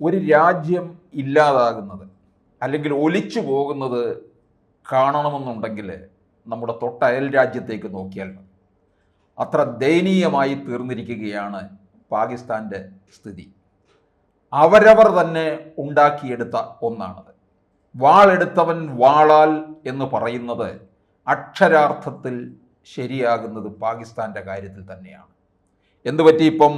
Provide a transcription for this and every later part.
ഒരു രാജ്യം ഇല്ലാതാകുന്നത് അല്ലെങ്കിൽ ഒലിച്ചു പോകുന്നത് കാണണമെന്നുണ്ടെങ്കിൽ നമ്മുടെ തൊട്ടയൽ രാജ്യത്തേക്ക് നോക്കിയാൽ മതി. അത്ര ദയനീയമായി തീർന്നിരിക്കുകയാണ് പാകിസ്ഥാൻ്റെ സ്ഥിതി. അവരവർ തന്നെ ഉണ്ടാക്കിയെടുത്ത ഒന്നാണത്. വാളെടുത്തവൻ വാളാൽ എന്ന് പറയുന്നത് അക്ഷരാർത്ഥത്തിൽ ശരിയാകുന്നത് പാകിസ്ഥാൻ്റെ കാര്യത്തിൽ തന്നെയാണ്. എന്തുപറ്റി? ഇപ്പം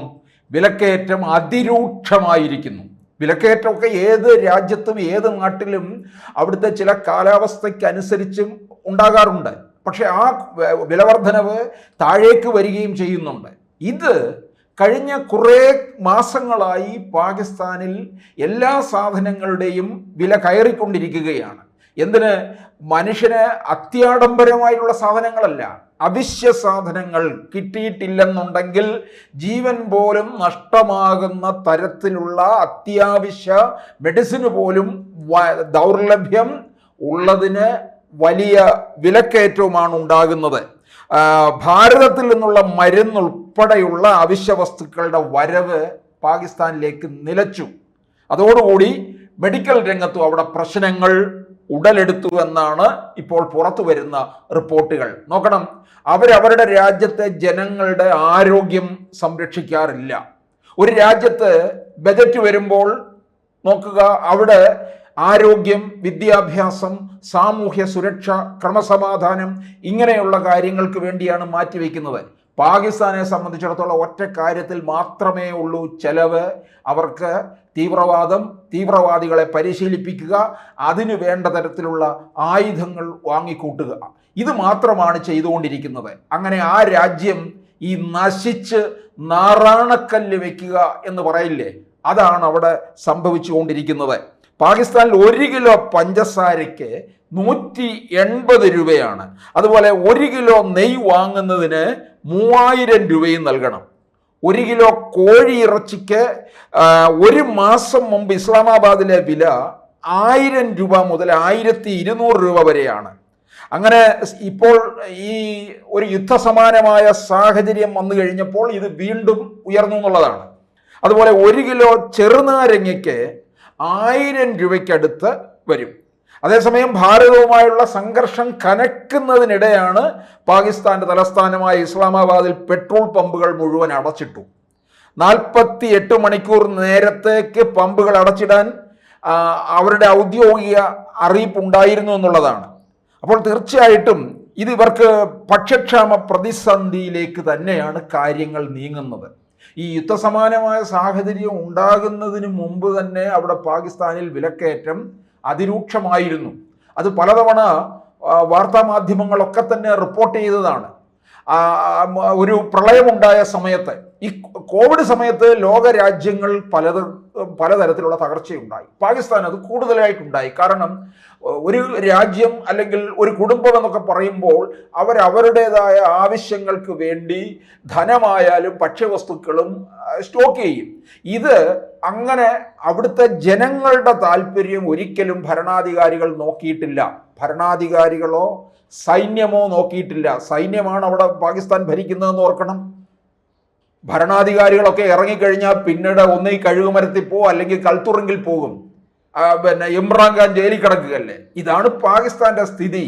വിലക്കയറ്റം അതിരൂക്ഷമായിരിക്കുന്നു. വിലക്കയറ്റമൊക്കെ ഏത് രാജ്യത്തും ഏത് നാട്ടിലും അവിടുത്തെ ചില കാലാവസ്ഥയ്ക്കനുസരിച്ചും ഉണ്ടാകാറുണ്ട്. പക്ഷെ ആ വിലവർദ്ധനവ് താഴേക്ക് വരികയും ചെയ്യുന്നുണ്ട്. ഇത് കഴിഞ്ഞ കുറേ മാസങ്ങളായി പാകിസ്ഥാനിൽ എല്ലാ സാധനങ്ങളുടെയും വില കയറിക്കൊണ്ടിരിക്കുകയാണ്. എന്തിന്? മനുഷ്യന് അത്യാഡംബരമായിട്ടുള്ള സാധനങ്ങളല്ല, അവശ്യ സാധനങ്ങൾ കിട്ടിയിട്ടില്ലെന്നുണ്ടെങ്കിൽ ജീവൻ പോലും നഷ്ടമാകുന്ന തരത്തിലുള്ള അത്യാവശ്യ മെഡിസിന് പോലും ദൗർലഭ്യം ഉള്ളതിന് വലിയ വിലക്കയറ്റവുമാണ് ഉണ്ടാകുന്നത്. ഭാരതത്തിൽ നിന്നുള്ള മരുന്നുൾപ്പെടെയുള്ള അവശ്യ വസ്തുക്കളുടെ വരവ് പാകിസ്ഥാനിലേക്ക് നിലച്ചു. അതോടുകൂടി മെഡിക്കൽ രംഗത്തും അവിടെ പ്രശ്നങ്ങൾ ഉടലെടുത്തു എന്നാണ് ഇപ്പോൾ പുറത്തു വരുന്ന റിപ്പോർട്ടുകൾ. നോക്കണം, അവരവരുടെ രാജ്യത്തെ ജനങ്ങളുടെ ആരോഗ്യം സംരക്ഷിക്കാറില്ല. ഒരു രാജ്യത്ത് ബജറ്റ് വരുമ്പോൾ നോക്കുക, അവിടെ ആരോഗ്യം, വിദ്യാഭ്യാസം, സാമൂഹ്യ സുരക്ഷ, ക്രമസമാധാനം ഇങ്ങനെയുള്ള കാര്യങ്ങൾക്ക് വേണ്ടിയാണ് മാറ്റിവെക്കുന്നത്. പാകിസ്ഥാനെ സംബന്ധിച്ചിടത്തോളം ഒറ്റ കാര്യത്തിൽ മാത്രമേ ഉള്ളൂ ചെലവ്. അവർക്ക് തീവ്രവാദികളെ പരിശീലിപ്പിക്കുക, അതിനു വേണ്ട തരത്തിലുള്ള ആയുധങ്ങൾ വാങ്ങിക്കൂട്ടുക, ഇത് മാത്രമാണ് ചെയ്തുകൊണ്ടിരിക്കുന്നത്. അങ്ങനെ ആ രാജ്യം ഈ നശിച്ച് നാറാണക്കല്ല് വെക്കുക എന്ന് പറയില്ലേ, അതാണ് അവിടെ സംഭവിച്ചുകൊണ്ടിരിക്കുന്നത്. പാകിസ്ഥാനിൽ 1 കിലോ പഞ്ചസാരയ്ക്ക് 180 രൂപയാണ്. അതുപോലെ 1 കിലോ നെയ്യ് വാങ്ങുന്നതിന് 3000 രൂപയും നൽകണം. 1 കിലോ കോഴി ഇറച്ചിക്ക് ഒരു മാസം മുമ്പ് ഇസ്ലാമാബാദിലെ വില 1000 രൂപ മുതൽ 1200 രൂപ വരെയാണ്. അങ്ങനെ ഇപ്പോൾ ഈ ഒരു യുദ്ധസമാനമായ സാഹചര്യം വന്നു കഴിഞ്ഞപ്പോൾ ഇത് വീണ്ടും ഉയർന്നു എന്നുള്ളതാണ്. അതുപോലെ 1 കിലോ ചെറുനാരങ്ങയ്ക്ക് 1000 രൂപയ്ക്കടുത്ത് വരും. അതേസമയം ഭാരതവുമായുള്ള സംഘർഷം കനക്കുന്നതിനിടെയാണ് പാകിസ്ഥാന്റെ തലസ്ഥാനമായ ഇസ്ലാമാബാദിൽ പെട്രോൾ പമ്പുകൾ മുഴുവൻ അടച്ചിട്ടു. 48 മണിക്കൂർ നേരത്തേക്ക് പമ്പുകൾ അടച്ചിടാൻ അവരുടെ ഔദ്യോഗിക അറിയിപ്പുണ്ടായിരുന്നു എന്നുള്ളതാണ്. അപ്പോൾ തീർച്ചയായിട്ടും ഇത് ഇവർക്ക് ഭക്ഷ്യക്ഷാമ പ്രതിസന്ധിയിലേക്ക് തന്നെയാണ് കാര്യങ്ങൾ നീങ്ങുന്നത്. ഈ യുദ്ധസമാനമായ സാഹചര്യം ഉണ്ടാകുന്നതിന് മുമ്പ് തന്നെ അവിടെ പാകിസ്ഥാനിൽ വിലക്കയറ്റം അതിരൂക്ഷമായിരുന്നു. അത് പലതവണ വാർത്താ മാധ്യമങ്ങളൊക്കെ തന്നെ റിപ്പോർട്ട് ചെയ്തതാണ്. ഒരു പ്രളയമുണ്ടായ സമയത്ത്, ഈ കോവിഡ് സമയത്ത് ലോക രാജ്യങ്ങൾ പലതരത്തിലുള്ള തകർച്ചയുണ്ടായി. പാകിസ്ഥാൻ അത് കൂടുതലായിട്ടുണ്ടായി. കാരണം ഒരു രാജ്യം അല്ലെങ്കിൽ ഒരു കുടുംബം എന്നൊക്കെ പറയുമ്പോൾ അവരവരുടേതായ ആവശ്യങ്ങൾക്ക് വേണ്ടി ധനമായാലും ഭക്ഷ്യവസ്തുക്കളും സ്റ്റോക്ക് ചെയ്യും. ഇത് അങ്ങനെ അവിടുത്തെ ജനങ്ങളുടെ താല്പര്യം ഒരിക്കലും ഭരണാധികാരികൾ നോക്കിയിട്ടില്ല. ഭരണാധികാരികളോ സൈന്യമോ നോക്കിയിട്ടില്ല. സൈന്യമാണ് അവിടെ പാകിസ്ഥാൻ ഭരിക്കുന്നതെന്ന് ഓർക്കണം. ഭരണാധികാരികളൊക്കെ ഇറങ്ങിക്കഴിഞ്ഞാൽ പിന്നീട് ഒന്നീ കഴുകുമരത്തിൽ പോകും, അല്ലെങ്കിൽ കൽത്തുറുങ്കിൽ പോകും. ഇമ്രാൻഖാൻ ജയിലിൽ കിടക്കുകയല്ലേ. ഇതാണ് പാകിസ്ഥാന്റെ സ്ഥിതി.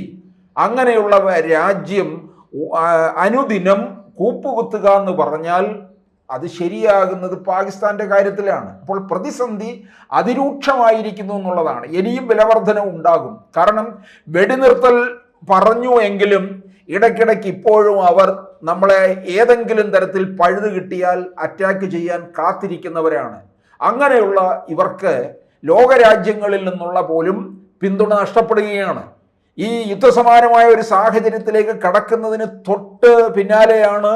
അങ്ങനെയുള്ള രാജ്യം അനുദിനം കൂപ്പുകുത്തുക എന്ന് പറഞ്ഞാൽ അത് ശരിയാകുന്നത് പാകിസ്ഥാന്റെ കാര്യത്തിലാണ്. അപ്പോൾ പ്രതിസന്ധി അതിരൂക്ഷമായിരിക്കുന്നു എന്നുള്ളതാണ്. ഇനിയും വിലവർധന ഉണ്ടാകും. കാരണം വെടിനിർത്തൽ പറഞ്ഞു എങ്കിലും ഇടയ്ക്കിടയ്ക്ക് ഇപ്പോഴും അവർ നമ്മളെ ഏതെങ്കിലും തരത്തിൽ പഴുത് കിട്ടിയാൽ അറ്റാക്ക് ചെയ്യാൻ കാത്തിരിക്കുന്നവരാണ്. അങ്ങനെയുള്ള ഇവർക്ക് ലോകരാജ്യങ്ങളിൽ നിന്നുള്ള പോലും പിന്തുണ നഷ്ടപ്പെടുകയാണ്. ഈ യുദ്ധസമാനമായ ഒരു സാഹചര്യത്തിലേക്ക് കടക്കുന്നതിന് തൊട്ട് പിന്നാലെയാണ്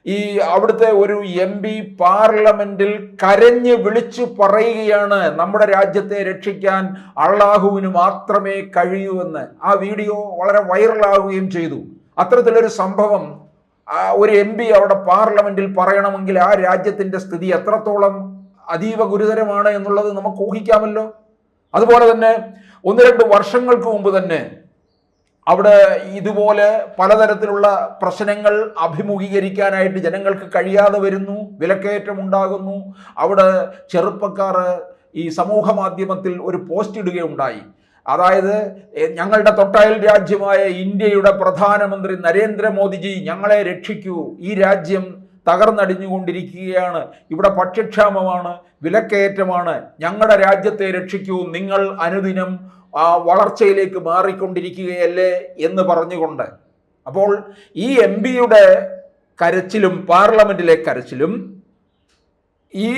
ഈ അവിടുത്തെ ഒരു MP പാർലമെന്റിൽ കരഞ്ഞ് വിളിച്ചു പറയുകയാണ് നമ്മുടെ രാജ്യത്തെ രക്ഷിക്കാൻ അള്ളാഹുവിന് മാത്രമേ കഴിയൂ എന്ന്. ആ വീഡിയോ വളരെ വൈറലാവുകയും ചെയ്തു. അത്തരത്തിലൊരു സംഭവം ഒരു MP അവിടെ പാർലമെന്റിൽ പറയണമെങ്കിൽ ആ രാജ്യത്തിന്റെ സ്ഥിതി എത്രത്തോളം അതീവ ഗുരുതരമാണ് എന്നുള്ളത് നമുക്ക് ഊഹിക്കാമല്ലോ. അതുപോലെ തന്നെ 1-2 വർഷങ്ങൾക്ക് മുമ്പ് തന്നെ അവിടെ ഇതുപോലെ പലതരത്തിലുള്ള പ്രശ്നങ്ങൾ അഭിമുഖീകരിക്കാനായിട്ട് ജനങ്ങൾക്ക് കഴിയാതെ വരുന്നു. വിലക്കയറ്റം ഉണ്ടാകുന്നു. അവിടെ ചെറുപ്പക്കാർ ഈ സമൂഹ മാധ്യമത്തിൽ ഒരു പോസ്റ്റ് ഇടുകയുണ്ടായി. അതായത് ഞങ്ങളുടെ തൊട്ടയൽ രാജ്യമായ ഇന്ത്യയുടെ പ്രധാനമന്ത്രി നരേന്ദ്രമോദിജി ഞങ്ങളെ രക്ഷിക്കൂ, ഈ രാജ്യം തകർന്നടിഞ്ഞുകൊണ്ടിരിക്കുകയാണ്, ഇവിടെ ഭക്ഷ്യക്ഷാമമാണ്, വിലക്കയറ്റമാണ്, ഞങ്ങളുടെ രാജ്യത്തെ രക്ഷിക്കൂ, നിങ്ങൾ അനുദിനം വളർച്ചയിലേക്ക് മാറിക്കൊണ്ടിരിക്കുകയല്ലേ എന്ന് പറഞ്ഞുകൊണ്ട്. അപ്പോൾ ഈ MP-യുടെ കരച്ചിലും പാർലമെന്റിലെ കരച്ചിലും ഈ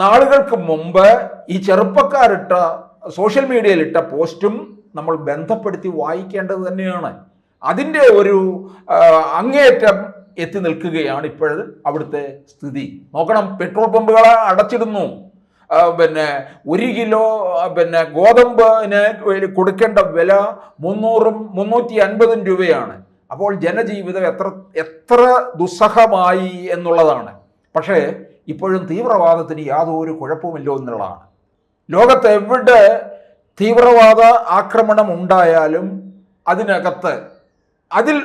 നാളുകൾക്ക് മുമ്പ് ഈ ചെറുപ്പക്കാരിട്ട സോഷ്യൽ മീഡിയയിലിട്ട പോസ്റ്റും നമ്മൾ ബന്ധപ്പെടുത്തി വായിക്കേണ്ടത് തന്നെയാണ്. അതിൻ്റെ ഒരു അങ്ങേയറ്റം എത്തി നിൽക്കുകയാണ് ഇപ്പോൾ അവിടുത്തെ സ്ഥിതി. നോക്കണം, പെട്രോൾ പമ്പുകളെ അടച്ചിടുന്നു. 1 കിലോ ഗോതമ്പിന് കൊടുക്കേണ്ട വില 300-350 രൂപയാണ്. അപ്പോൾ ജനജീവിതം എത്ര ദുസ്സഹമായി എന്നുള്ളതാണ്. പക്ഷേ ഇപ്പോഴും തീവ്രവാദത്തിന് യാതൊരു കുഴപ്പമില്ല എന്നുള്ളതാണ്. ലോകത്ത് എവിടെ തീവ്രവാദ ആക്രമണം ഉണ്ടായാലും അതിനകത്ത് അതിൽ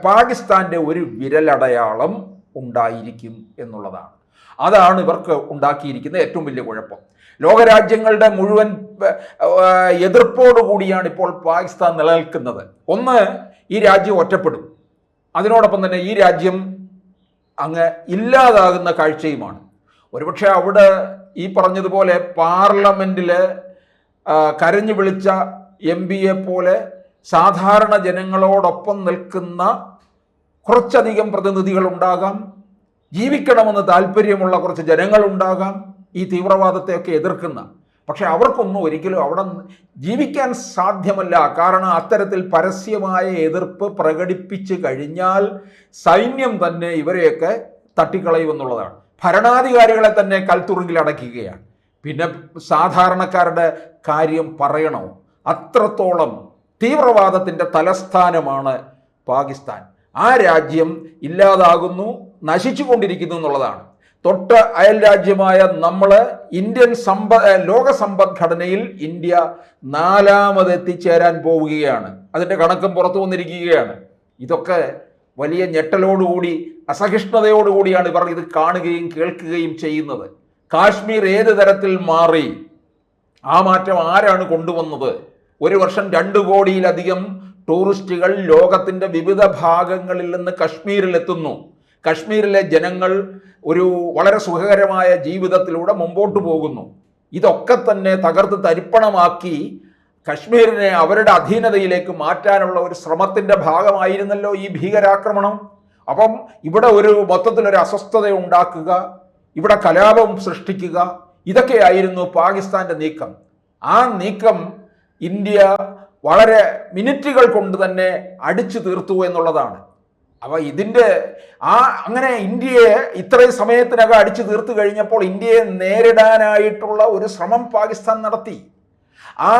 പാകിസ്ഥാൻ്റെ ഒരു വിരലടയാളം ഉണ്ടായിരിക്കും എന്നുള്ളതാണ്. അതാണ് ഇവർക്ക് ഉണ്ടാക്കിയിരിക്കുന്ന ഏറ്റവും വലിയ കുഴപ്പം. ലോകരാജ്യങ്ങളുടെ മുഴുവൻ എതിർപ്പോടുകൂടിയാണ് ഇപ്പോൾ പാകിസ്ഥാൻ നിലനിൽക്കുന്നത്. ഒന്ന്, ഈ രാജ്യം ഒറ്റപ്പെടും, അതിനോടൊപ്പം തന്നെ ഈ രാജ്യം അങ്ങ് ഇല്ലാതാകുന്ന കാഴ്ചയുമാണ്. ഒരുപക്ഷെ അവിടെ ഈ പറഞ്ഞതുപോലെ പാർലമെന്റിൽ കരഞ്ഞു വിളിച്ച MP-യെ പോലെ സാധാരണ ജനങ്ങളോടൊപ്പം നിൽക്കുന്ന കുറച്ചധികം പ്രതിനിധികൾ ഉണ്ടാകാം, ജീവിക്കണമെന്ന് താല്പര്യമുള്ള കുറച്ച് ജനങ്ങളുണ്ടാകാം, ഈ തീവ്രവാദത്തെയൊക്കെ എതിർക്കുന്ന. പക്ഷെ അവർക്കൊന്നും ഒരിക്കലും അവിടെ ജീവിക്കാൻ സാധ്യമല്ല. കാരണം അത്തരത്തിൽ പരസ്യമായ എതിർപ്പ് പ്രകടിപ്പിച്ചു കഴിഞ്ഞാൽ സൈന്യം തന്നെ ഇവരെയൊക്കെ തട്ടിക്കളയുമെന്നുള്ളതാണ്. ഭരണാധികാരികളെ തന്നെ കൽത്തുറുങ്കിൽ അടയ്ക്കുകയാണ്. പിന്നെ സാധാരണക്കാരുടെ കാര്യം പറയണോ? അത്രത്തോളം തീവ്രവാദത്തിൻ്റെ തലസ്ഥാനമാണ് പാകിസ്ഥാൻ. ആ രാജ്യം ഇല്ലാതാകുന്നു, നശിച്ചു കൊണ്ടിരിക്കുന്നു എന്നുള്ളതാണ്. തൊട്ട് അയൽ രാജ്യമായ നമ്മൾ ഇന്ത്യൻ ലോക സമ്പദ്ഘടനയിൽ ഇന്ത്യ 4ാമത് എത്തിച്ചേരാൻ പോവുകയാണ്. അതിൻ്റെ കണക്കും പുറത്തു വന്നിരിക്കുകയാണ്. ഇതൊക്കെ വലിയ ഞെട്ടലോടുകൂടി അസഹിഷ്ണുതയോടുകൂടിയാണ് ഇവർ ഇത് കാണുകയും കേൾക്കുകയും ചെയ്യുന്നത്. കാശ്മീർ ഏത് തരത്തിൽ മാറി? ആ മാറ്റം ആരാണ് കൊണ്ടുവന്നത്? ഒരു വർഷം 2 കോടിയിലധികം ടൂറിസ്റ്റുകൾ ലോകത്തിൻ്റെ വിവിധ ഭാഗങ്ങളിൽ നിന്ന് കശ്മീരിലെത്തുന്നു. കശ്മീരിലെ ജനങ്ങൾ ഒരു വളരെ സുഖകരമായ ജീവിതത്തിലൂടെ മുമ്പോട്ട് പോകുന്നു. ഇതൊക്കെ തന്നെ തകർത്ത് തരിപ്പണമാക്കി കശ്മീരിനെ അവരുടെ അധീനതയിലേക്ക് മാറ്റാനുള്ള ഒരു ശ്രമത്തിൻ്റെ ഭാഗമായിരുന്നല്ലോ ഈ ഭീകരാക്രമണം. അപ്പം ഇവിടെ ഒരു മൊത്തത്തിലൊരു അസ്വസ്ഥത ഉണ്ടാക്കുക, ഇവിടെ കലാപം സൃഷ്ടിക്കുക, ഇതൊക്കെയായിരുന്നു പാകിസ്ഥാൻ്റെ നീക്കം. ആ നീക്കം ഇന്ത്യ വളരെ മിനിറ്റുകൾ കൊണ്ട് തന്നെ അടിച്ചു തീർത്തു എന്നുള്ളതാണ്. അപ്പോൾ ഇതിൻ്റെ അങ്ങനെ ഇന്ത്യയെ ഇത്രയും സമയത്തിനകം അടിച്ചു തീർത്തു കഴിഞ്ഞപ്പോൾ ഇന്ത്യയെ നേരിടാനായിട്ടുള്ള ഒരു ശ്രമം പാകിസ്ഥാൻ നടത്തി. ആ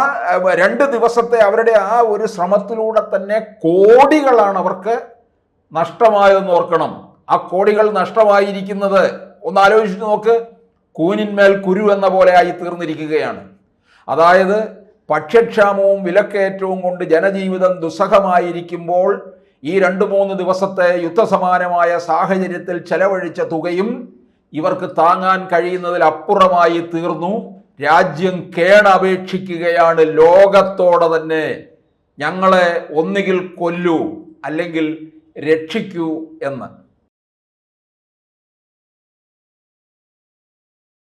2 ദിവസത്തെ അവരുടെ ആ ഒരു ശ്രമത്തിലൂടെ തന്നെ കോടികളാണ് അവർക്ക് നഷ്ടമായതെന്ന് ഓർക്കണം. ആ കോടികൾ നഷ്ടമായിരിക്കുന്നത് ഒന്ന് ആലോചിച്ച് നോക്ക്. കൂനിന്മേൽ കുരു എന്ന പോലെ ആയി തീർന്നിരിക്കുകയാണ്. അതായത് ഭക്ഷ്യക്ഷാമവും വിലക്കയറ്റവും കൊണ്ട് ജനജീവിതം ദുസ്സഹമായിരിക്കുമ്പോൾ ഈ 2-3 ദിവസത്തെ യുദ്ധസമാനമായ സാഹചര്യത്തിൽ ചെലവഴിച്ച തുകയും ഇവർക്ക് താങ്ങാൻ കഴിയുന്നതിൽ അപ്പുറമായി തീർന്നു. രാജ്യം കേണപേക്ഷിക്കുകയാണ് ലോകത്തോടെ തന്നെ, ഞങ്ങളെ ഒന്നുകിൽ കൊല്ലൂ അല്ലെങ്കിൽ രക്ഷിക്കൂ എന്ന്.